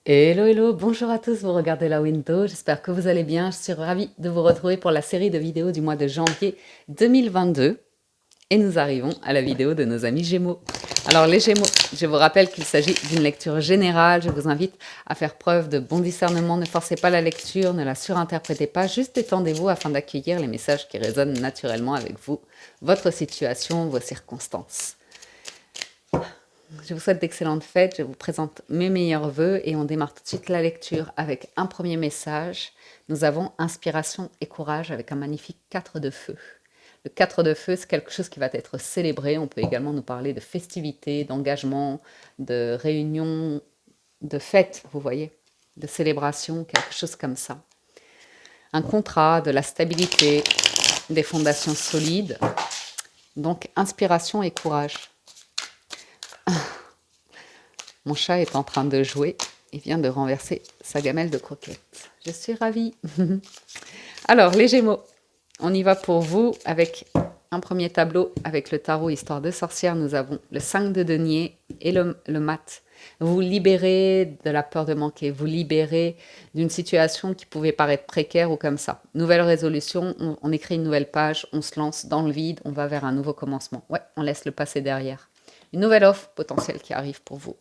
Hello, hello, bonjour à tous, vous regardez la window, j'espère que vous allez bien. Je suis ravie de vous retrouver pour la série de vidéos du mois de janvier 2022 et nous arrivons à la vidéo de nos amis Gémeaux. Alors les Gémeaux, je vous rappelle qu'il s'agit d'une lecture générale, je vous invite à faire preuve de bon discernement, ne forcez pas la lecture, ne la surinterprétez pas, juste détendez-vous afin d'accueillir les messages qui résonnent naturellement avec vous, votre situation, vos circonstances. Je vous souhaite d'excellentes fêtes, je vous présente mes meilleurs vœux et on démarre tout de suite la lecture avec un premier message. Nous avons inspiration et courage avec un magnifique 4 de feu. Le 4 de feu, c'est quelque chose qui va être célébré. On peut également nous parler de festivités, d'engagement, de réunions, de fêtes, vous voyez, de célébrations, quelque chose comme ça. Un contrat, de la stabilité, des fondations solides. Donc, inspiration et courage. Mon chat est en train de jouer. Il vient de renverser sa gamelle de croquettes. Je suis ravie. Alors, les Gémeaux, on y va pour vous avec un premier tableau avec le tarot Histoire de sorcière. Nous avons le 5 de denier et le mat. Vous libérez de la peur de manquer, vous libérez d'une situation qui pouvait paraître précaire ou comme ça. Nouvelle résolution, on écrit une nouvelle page, on se lance dans le vide, on va vers un nouveau commencement. Ouais, on laisse le passé derrière. Une nouvelle offre potentielle qui arrive pour vous.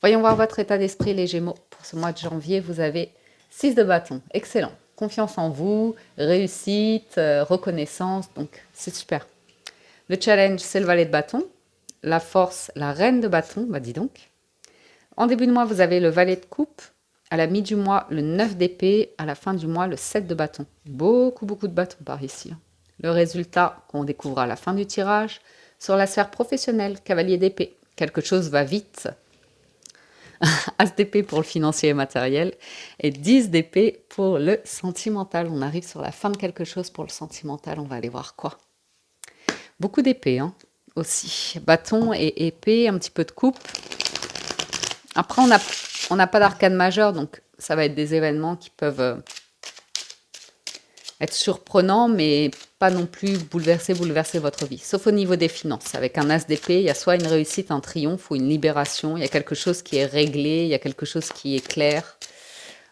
Voyons voir votre état d'esprit, les Gémeaux. Pour ce mois de janvier, vous avez 6 de bâton. Excellent. Confiance en vous, réussite, reconnaissance. Donc, c'est super. Le challenge, c'est le valet de bâton. La force, la reine de bâton. Bah, dis donc. En début de mois, vous avez le valet de coupe. À la mi du mois, le 9 d'épée. À la fin du mois, le 7 de bâton. Beaucoup, beaucoup de bâtons par ici. Le résultat qu'on découvre à la fin du tirage, sur la sphère professionnelle, cavalier d'épée. Quelque chose va vite. As d'épée pour le financier et matériel et 10 d'épée pour le sentimental. On arrive sur la fin de quelque chose pour le sentimental, on va aller voir quoi. Beaucoup d'épée hein, aussi. Bâton et épée, un petit peu de coupe. Après, on n'a pas d'arcane majeur, donc ça va être des événements qui peuvent être surprenants, mais pas non plus bouleverser votre vie. Sauf au niveau des finances. Avec un as d'épée, il y a soit une réussite, un triomphe ou une libération. Il y a quelque chose qui est réglé, il y a quelque chose qui est clair.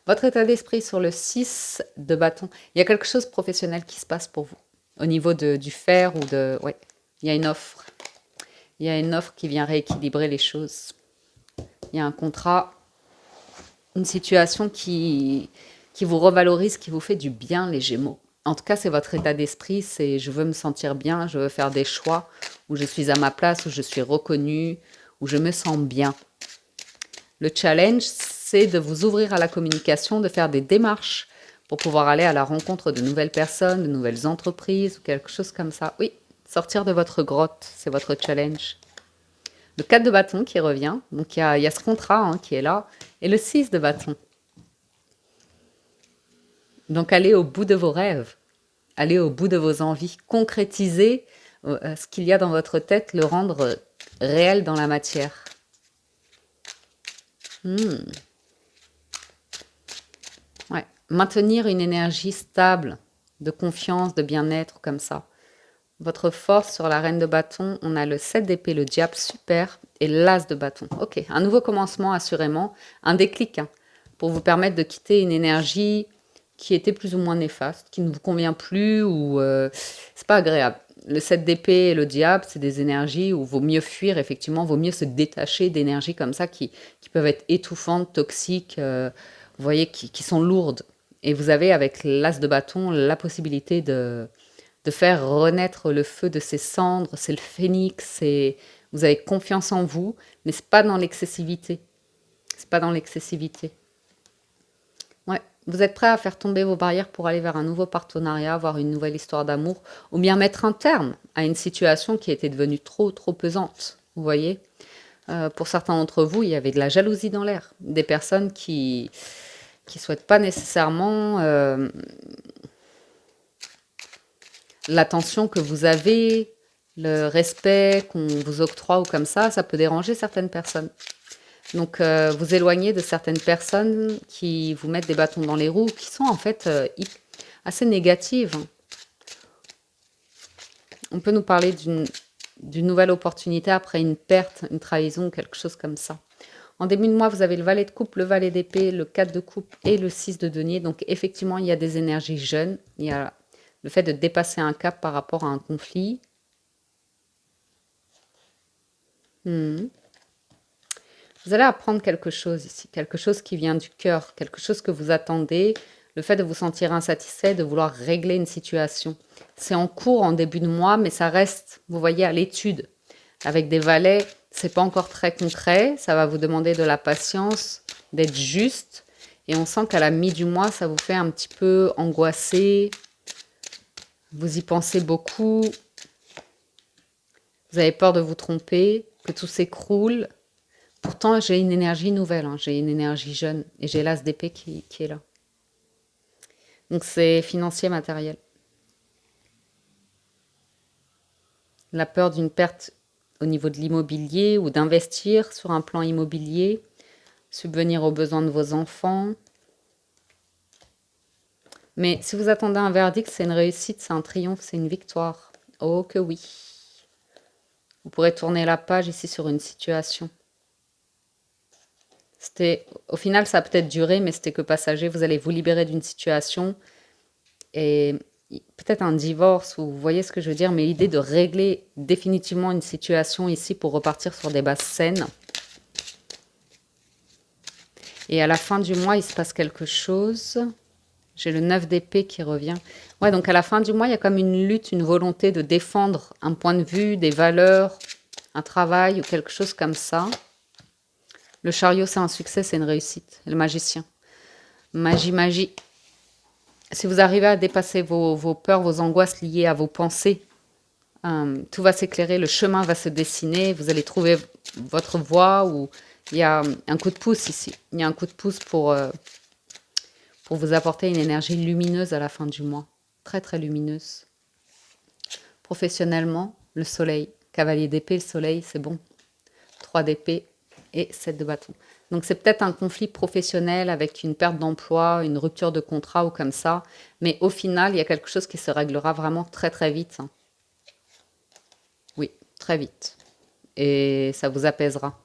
Votre état d'esprit sur le 6 de bâton, il y a quelque chose de professionnel qui se passe pour vous. Au niveau du fer ou de... Ouais, il y a une offre. Il y a une offre qui vient rééquilibrer les choses. Il y a un contrat, une situation qui vous revalorise, qui vous fait du bien, les Gémeaux. En tout cas, c'est votre état d'esprit, c'est je veux me sentir bien, je veux faire des choix où je suis à ma place, où je suis reconnue, où je me sens bien. Le challenge, c'est de vous ouvrir à la communication, de faire des démarches pour pouvoir aller à la rencontre de nouvelles personnes, de nouvelles entreprises ou quelque chose comme ça. Oui, sortir de votre grotte, c'est votre challenge. Le 4 de bâton qui revient, donc il y a ce contrat hein, qui est là, et le 6 de bâton. Donc allez au bout de vos rêves, allez au bout de vos envies, concrétiser ce qu'il y a dans votre tête, le rendre réel dans la matière. Ouais. Maintenir une énergie stable, de confiance, de bien-être, comme ça. Votre force sur la reine de bâton, on a le 7 d'épée, le diable, super, et l'as de bâton. Ok, un nouveau commencement, assurément, un déclic, hein, pour vous permettre de quitter une énergie qui était plus ou moins néfaste, qui ne vous convient plus, ou c'est pas agréable. Le 7 d'épée et le diable, c'est des énergies où vaut mieux fuir, effectivement, vaut mieux se détacher d'énergies comme ça qui peuvent être étouffantes, toxiques, vous voyez, qui sont lourdes. Et vous avez, avec l'as de bâton, la possibilité de faire renaître le feu de ses cendres. C'est le phénix, vous avez confiance en vous, mais c'est pas dans l'excessivité. C'est pas dans l'excessivité. Ouais. Vous êtes prêt à faire tomber vos barrières pour aller vers un nouveau partenariat, avoir une nouvelle histoire d'amour, ou bien mettre un terme à une situation qui était devenue trop, trop pesante. Vous voyez pour certains d'entre vous, il y avait de la jalousie dans l'air. Des personnes qui souhaitent pas nécessairement l'attention que vous avez, le respect qu'on vous octroie ou comme ça peut déranger certaines personnes. Donc, vous éloignez de certaines personnes qui vous mettent des bâtons dans les roues, qui sont en fait assez négatives. On peut nous parler d'une nouvelle opportunité après une perte, une trahison, quelque chose comme ça. En début de mois, vous avez le valet de coupe, le valet d'épée, le 4 de coupe et le 6 de denier. Donc effectivement, il y a des énergies jeunes. Il y a le fait de dépasser un cap par rapport à un conflit. Hmm. Vous allez apprendre quelque chose ici, quelque chose qui vient du cœur, quelque chose que vous attendez, le fait de vous sentir insatisfait, de vouloir régler une situation. C'est en cours en début de mois, mais ça reste, vous voyez, à l'étude. Avec des valets, c'est pas encore très concret, ça va vous demander de la patience, d'être juste, et on sent qu'à la mi du mois, ça vous fait un petit peu angoisser, vous y pensez beaucoup, vous avez peur de vous tromper, que tout s'écroule. Pourtant, j'ai une énergie nouvelle, hein, j'ai une énergie jeune, et j'ai l'as d'épée qui est là. Donc c'est financier, matériel. La peur d'une perte au niveau de l'immobilier ou d'investir sur un plan immobilier, subvenir aux besoins de vos enfants. Mais si vous attendez un verdict, c'est une réussite, c'est un triomphe, c'est une victoire. Oh que oui. Vous pourrez tourner la page ici sur une situation. Au final, ça a peut-être duré, mais c'était que passager. Vous allez vous libérer d'une situation et peut-être un divorce, ou vous voyez ce que je veux dire, mais l'idée de régler définitivement une situation ici pour repartir sur des bases saines. Et à la fin du mois, il se passe quelque chose. J'ai le 9 d'épée qui revient. Ouais, donc à la fin du mois, il y a comme une lutte, une volonté de défendre un point de vue, des valeurs, un travail ou quelque chose comme ça. Le chariot, c'est un succès, c'est une réussite. Le magicien. Magie, magie. Si vous arrivez à dépasser vos peurs, vos angoisses liées à vos pensées, tout va s'éclairer, le chemin va se dessiner, vous allez trouver votre voie, ou il y a un coup de pouce ici. Il y a un coup de pouce pour vous apporter une énergie lumineuse à la fin du mois. Très, très lumineuse. Professionnellement, le soleil. Cavalier d'épée, le soleil, c'est bon. 3 d'épée et 7 de bâton. Donc c'est peut-être un conflit professionnel avec une perte d'emploi, une rupture de contrat ou comme ça. Mais au final, il y a quelque chose qui se réglera vraiment très, très vite. Oui, très vite. Et ça vous apaisera.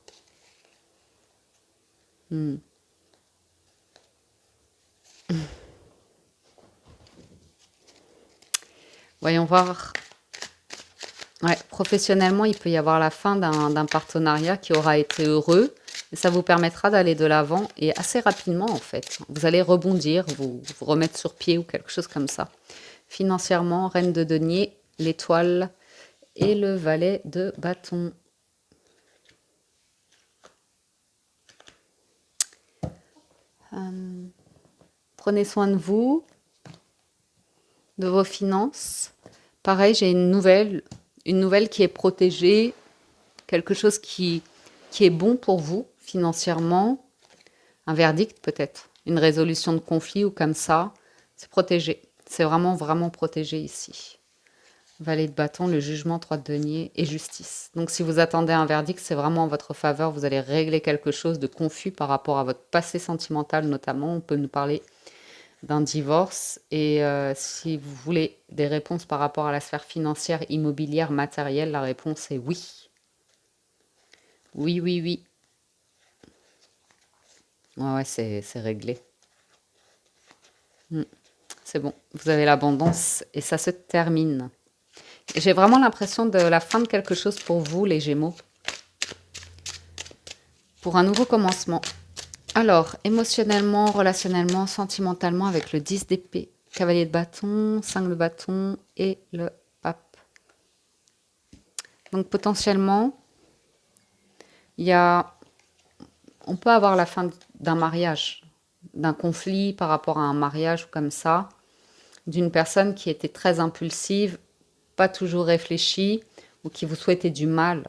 Voyons voir. Ouais, professionnellement, il peut y avoir la fin d'un partenariat qui aura été heureux. Et ça vous permettra d'aller de l'avant et assez rapidement, en fait. Vous allez rebondir, vous remettre sur pied ou quelque chose comme ça. Financièrement, reine de denier, l'étoile et le valet de bâton. Prenez soin de vous, de vos finances. Pareil, j'ai une nouvelle qui est protégée, quelque chose qui est bon pour vous financièrement, un verdict peut-être, une résolution de conflit ou comme ça. C'est protégé, c'est vraiment, vraiment protégé ici. Valet de bâton, le jugement, 3 de denier et justice. Donc si vous attendez un verdict, c'est vraiment en votre faveur. Vous allez régler quelque chose de confus par rapport à votre passé sentimental notamment. On peut nous parler d'un divorce. Et si vous voulez des réponses par rapport à la sphère financière, immobilière, matérielle, la réponse est oui. Oui, oui, oui. Ouais, c'est réglé. C'est bon. Vous avez l'abondance et ça se termine. J'ai vraiment l'impression de la fin de quelque chose pour vous, les Gémeaux. Pour un nouveau commencement. Alors, émotionnellement, relationnellement, sentimentalement, avec le 10 d'épée, cavalier de bâton, 5 de bâton et le pape. Donc, potentiellement, on peut avoir la fin d'un mariage, d'un conflit par rapport à un mariage ou comme ça, d'une personne qui était très impulsive, pas toujours réfléchie ou qui vous souhaitait du mal.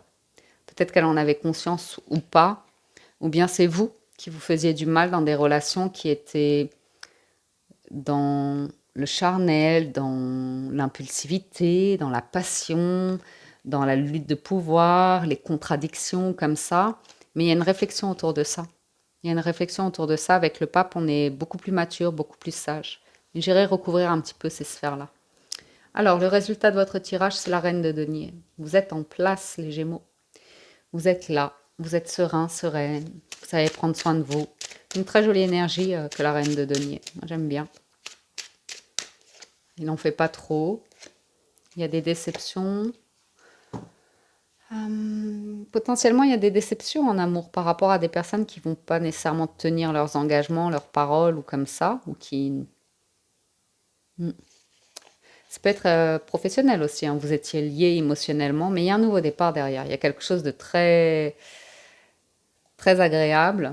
Peut-être qu'elle en avait conscience ou pas, ou bien c'est vous qui vous faisiez du mal dans des relations qui étaient dans le charnel, dans l'impulsivité, dans la passion, dans la lutte de pouvoir, les contradictions comme ça. Mais il y a une réflexion autour de ça. Il y a une réflexion autour de ça. Avec le pape, on est beaucoup plus mature, beaucoup plus sage. J'irai recouvrir un petit peu ces sphères-là. Alors, le résultat de votre tirage, c'est la reine de denier. Vous êtes en place, les Gémeaux. Vous êtes là. Vous êtes serein, sereine. Vous savez prendre soin de vous. Une très jolie énergie que la reine de denier. Moi, j'aime bien. Il n'en fait pas trop. Il y a des déceptions. Potentiellement, il y a des déceptions en amour par rapport à des personnes qui vont pas nécessairement tenir leurs engagements, leurs paroles ou comme ça, ou qui... Ça peut être professionnel aussi, hein. Vous étiez lié émotionnellement, mais il y a un nouveau départ derrière. Il y a quelque chose de très, très agréable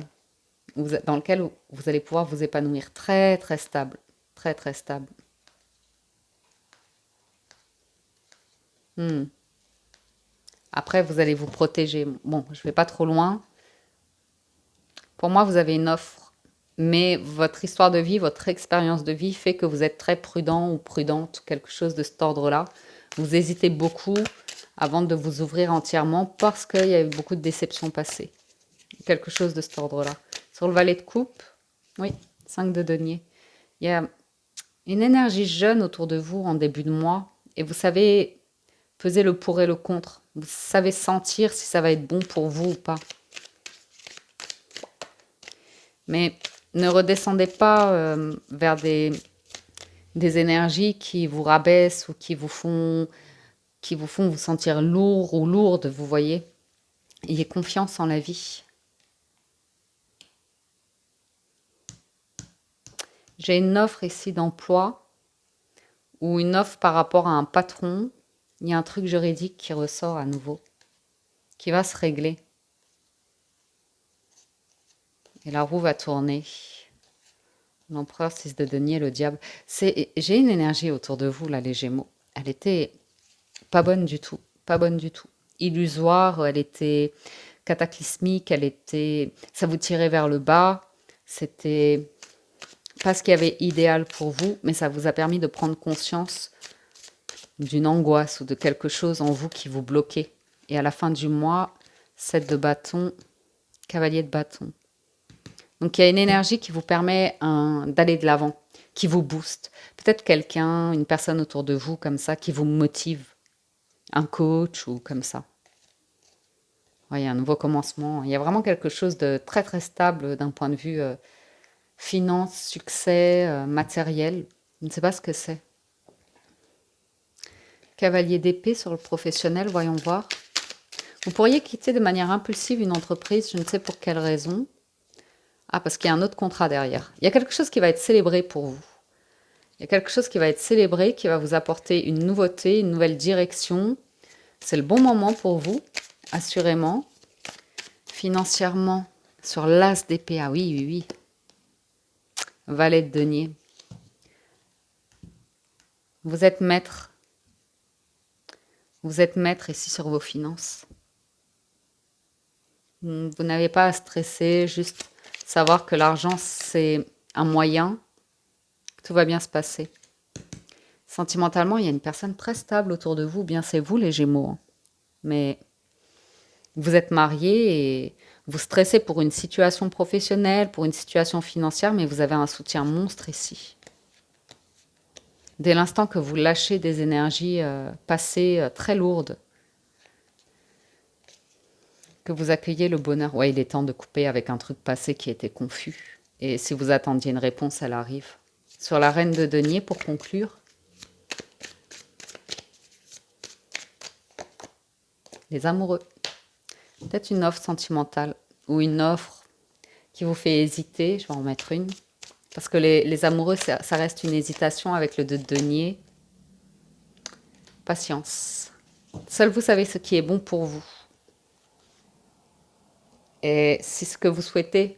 dans lequel vous allez pouvoir vous épanouir. Très, très stable. Très, très stable. Après, vous allez vous protéger. Bon, je vais pas trop loin. Pour moi, vous avez une offre, mais votre histoire de vie, votre expérience de vie fait que vous êtes très prudent ou prudente, quelque chose de cet ordre-là. Vous hésitez beaucoup avant de vous ouvrir entièrement parce qu'il y a eu beaucoup de déceptions passées. Quelque chose de cet ordre-là. Sur le valet de coupe, oui, 5 de denier. Il y a une énergie jeune autour de vous en début de mois et vous savez peser le pour et le contre. Vous savez sentir si ça va être bon pour vous ou pas. Mais ne redescendez pas vers des énergies qui vous rabaissent ou qui vous font vous sentir lourd ou lourde, vous voyez. Ayez confiance en la vie. J'ai une offre ici d'emploi ou une offre par rapport à un patron. Il y a un truc juridique qui ressort à nouveau, qui va se régler. Et la roue va tourner. L'empereur, 6 de denier, le diable. J'ai une énergie autour de vous, là, les Gémeaux. Elle était pas bonne du tout. Pas bonne du tout. Illusoire, elle était cataclysmique, ça vous tirait vers le bas. C'était pas ce qu'il y avait idéal pour vous, mais ça vous a permis de prendre conscience d'une angoisse ou de quelque chose en vous qui vous bloquait. Et à la fin du mois, 7 de bâton, cavalier de bâton. Donc il y a une énergie qui vous permet d'aller de l'avant, qui vous booste. Peut-être quelqu'un, une personne autour de vous comme ça, qui vous motive. Un coach ou comme ça. Ouais, il y a un nouveau commencement. Il y a vraiment quelque chose de très très stable d'un point de vue finance, succès, matériel. Je ne sais pas ce que c'est. Cavalier d'épée sur le professionnel, voyons voir. Vous pourriez quitter de manière impulsive une entreprise, je ne sais pour quelle raison. Ah, parce qu'il y a un autre contrat derrière. Il y a quelque chose qui va être célébré pour vous. Il y a quelque chose qui va être célébré, qui va vous apporter une nouveauté, une nouvelle direction. C'est le bon moment pour vous, assurément. Financièrement, sur l'as d'épée, ah oui, oui, oui. Valet de denier. Vous êtes maître. Vous êtes maître ici sur vos finances. Vous n'avez pas à stresser, juste savoir que l'argent, c'est un moyen. Tout va bien se passer. Sentimentalement, il y a une personne très stable autour de vous. Bien, c'est vous les Gémeaux. Hein. Mais vous êtes mariés et vous stressez pour une situation professionnelle, pour une situation financière, mais vous avez un soutien monstre ici. Dès l'instant que vous lâchez des énergies passées très lourdes, que vous accueillez le bonheur. Ouais, il est temps de couper avec un truc passé qui était confus. Et si vous attendiez une réponse, elle arrive. Sur la reine de denier, pour conclure, les amoureux. Peut-être une offre sentimentale ou une offre qui vous fait hésiter. Je vais en mettre une. Parce que les amoureux, ça reste une hésitation avec le 2 de denier. Patience. Seul vous savez ce qui est bon pour vous. Et si ce que vous souhaitez,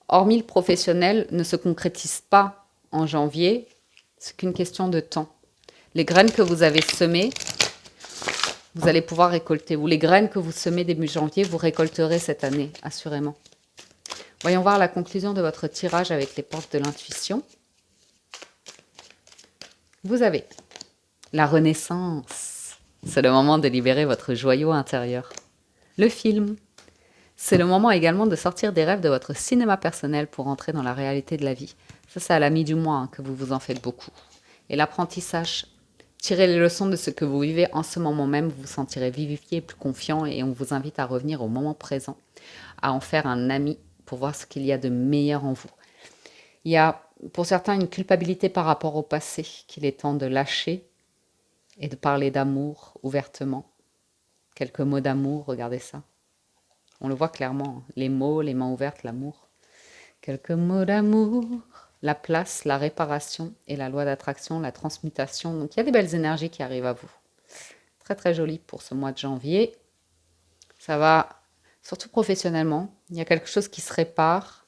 hormis le professionnel, ne se concrétise pas en janvier, c'est qu'une question de temps. Les graines que vous avez semées, vous allez pouvoir récolter. Ou les graines que vous semez début janvier, vous récolterez cette année, assurément. Voyons voir la conclusion de votre tirage avec les portes de l'intuition. Vous avez la renaissance. C'est le moment de libérer votre joyau intérieur. Le film. C'est le moment également de sortir des rêves de votre cinéma personnel pour entrer dans la réalité de la vie. Ça, c'est à la mi-du-mois hein, que vous en faites beaucoup. Et l'apprentissage. Tirez les leçons de ce que vous vivez en ce moment même. Vous vous sentirez vivifié, plus confiant et on vous invite à revenir au moment présent, à en faire un ami pour voir ce qu'il y a de meilleur en vous. Il y a pour certains une culpabilité par rapport au passé qu'il est temps de lâcher et de parler d'amour ouvertement. Quelques mots d'amour, regardez ça. On le voit clairement, les mots, les mains ouvertes, l'amour. Quelques mots d'amour, la place, la réparation et la loi d'attraction, la transmutation. Donc il y a des belles énergies qui arrivent à vous. Très très joli pour ce mois de janvier. Ça va, surtout professionnellement, il y a quelque chose qui se répare.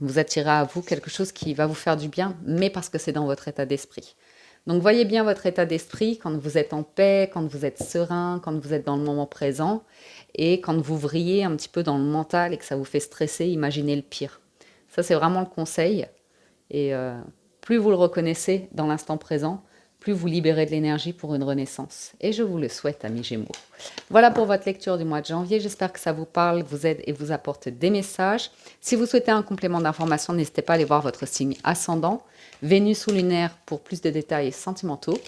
Vous attirez à vous quelque chose qui va vous faire du bien, mais parce que c'est dans votre état d'esprit. Donc voyez bien votre état d'esprit quand vous êtes en paix, quand vous êtes serein, quand vous êtes dans le moment présent et quand vous vrillez un petit peu dans le mental et que ça vous fait stresser, imaginez le pire. Ça, c'est vraiment le conseil. Et plus vous le reconnaissez dans l'instant présent, plus vous libérez de l'énergie pour une renaissance. Et je vous le souhaite, amis Gémeaux. Voilà pour votre lecture du mois de janvier. J'espère que ça vous parle, vous aide et vous apporte des messages. Si vous souhaitez un complément d'information, n'hésitez pas à aller voir votre signe ascendant, Vénus ou lunaire pour plus de détails sentimentaux.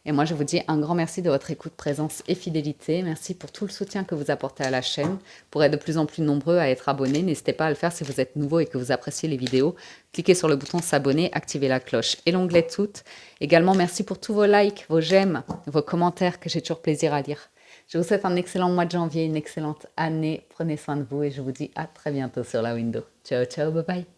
Et moi, je vous dis un grand merci de votre écoute, présence et fidélité. Merci pour tout le soutien que vous apportez à la chaîne. Pour être de plus en plus nombreux à être abonnés, n'hésitez pas à le faire si vous êtes nouveau et que vous appréciez les vidéos. Cliquez sur le bouton s'abonner, activez la cloche et l'onglet toutes. Également, merci pour tous vos likes, vos j'aime, vos commentaires que j'ai toujours plaisir à lire. Je vous souhaite un excellent mois de janvier, une excellente année. Prenez soin de vous et je vous dis à très bientôt sur la window. Ciao, ciao, bye bye.